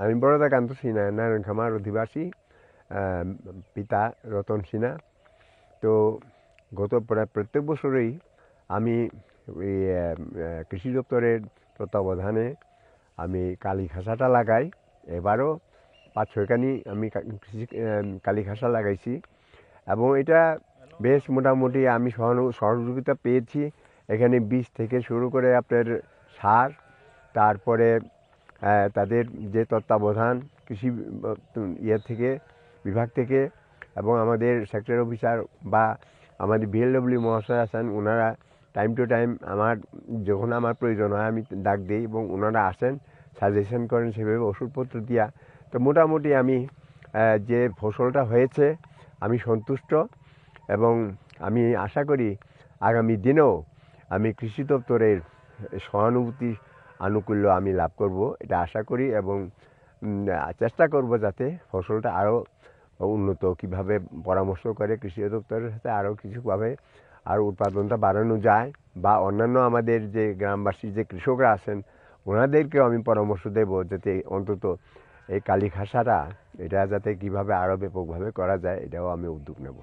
আমি বরদাকান্ত সিনহা, নারায়ণখামার অধিবাসী, পিতা রতন সিনহা। তো গত প্রায় প্রত্যেক বছরেই আমি এই কৃষি দপ্তরের তত্ত্বাবধানে আমি কালি খাসাটা লাগাই। এবারও 5-6খানি আমি কালি খাসা লাগাইছি এবং এটা বেশ মোটামুটি আমি সহযোগিতা পেয়েছি। এখানে বীজ থেকে শুরু করে আপনার সার, তারপরে তাদের যে তত্ত্বাবধান কৃষি থেকে বিভাগ থেকে, এবং আমাদের সেক্টর অফিসার বা আমাদের বিএলডব্লিউ মহাশয় আছেন, ওনারা টাইম টু টাইম যখন আমার প্রয়োজন হয় আমি ডাক দিই এবং ওনারা আসেন, সাজেশন করেন, সেভাবে ওষুধপত্র দিয়া। তো মোটামুটি আমি যে ফসলটা হয়েছে আমি সন্তুষ্ট এবং আমি আশা করি আগামী দিনেও আমি কৃষি দপ্তরের সহানুভূতি আনুকূল্য আমি লাভ করব, এটা আশা করি এবং চেষ্টা করব যাতে ফসলটা আরও উন্নত কীভাবে পরামর্শ করে কৃষি দপ্তরের সাথে আরও কিছুভাবে আরও উৎপাদনটা বাড়ানো যায়, বা অন্যান্য আমাদের যে গ্রামবাসী যে কৃষকরা আছেন ওনাদেরকেও আমি পরামর্শ দেব যাতে অন্তত এই কালি খাসাটা এটা যাতে কীভাবে আরও ব্যাপকভাবে করা যায়, এটাও আমি উদ্যোগ নেব।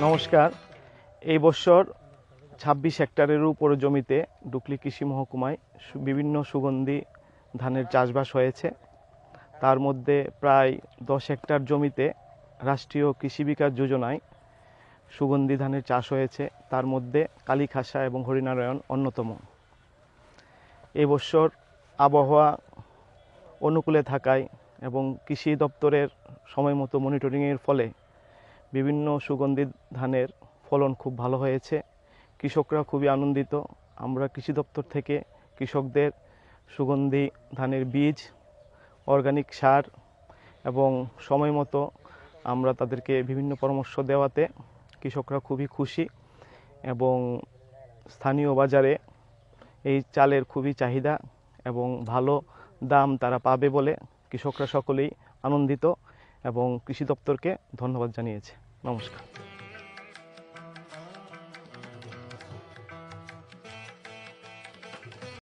নমস্কার। এই বছর 26 হেক্টরের উপর জমিতে ডুকলি কৃষি মহকুমায় বিভিন্ন সুগন্ধি ধানের চাষবাস হয়েছে। তার মধ্যে প্রায় 10 হেক্টর জমিতে রাষ্ট্রীয় কৃষি বিকাশ যোজনায় সুগন্ধি ধানের চাষ হয়েছে, তার মধ্যে কালি খাসা এবং হরিনারায়ণ অন্যতম। এই বছর আবহাওয়া অনুকূলে থাকায় এবং কৃষি দপ্তরের সময় মতো মনিটরিংয়ের ফলে বিভিন্ন সুগন্ধি ধানের ফলন খুব ভালো হয়েছে। কৃষকরা খুবই আনন্দিত। আমরা কৃষি দপ্তর থেকে কৃষকদের সুগন্ধি ধানের বীজ, অর্গানিক সার এবং সময় মতো আমরা তাদেরকে বিভিন্ন পরামর্শ দেওয়াতে কৃষকরা খুবই খুশি এবং স্থানীয় বাজারে এই চালের খুবই চাহিদা এবং ভালো দাম তারা পাবে বলে কৃষকরা সকলেই আনন্দিত এবং কৃষি দপ্তরকে ধন্যবাদ জানিয়েছে। নমস্কার।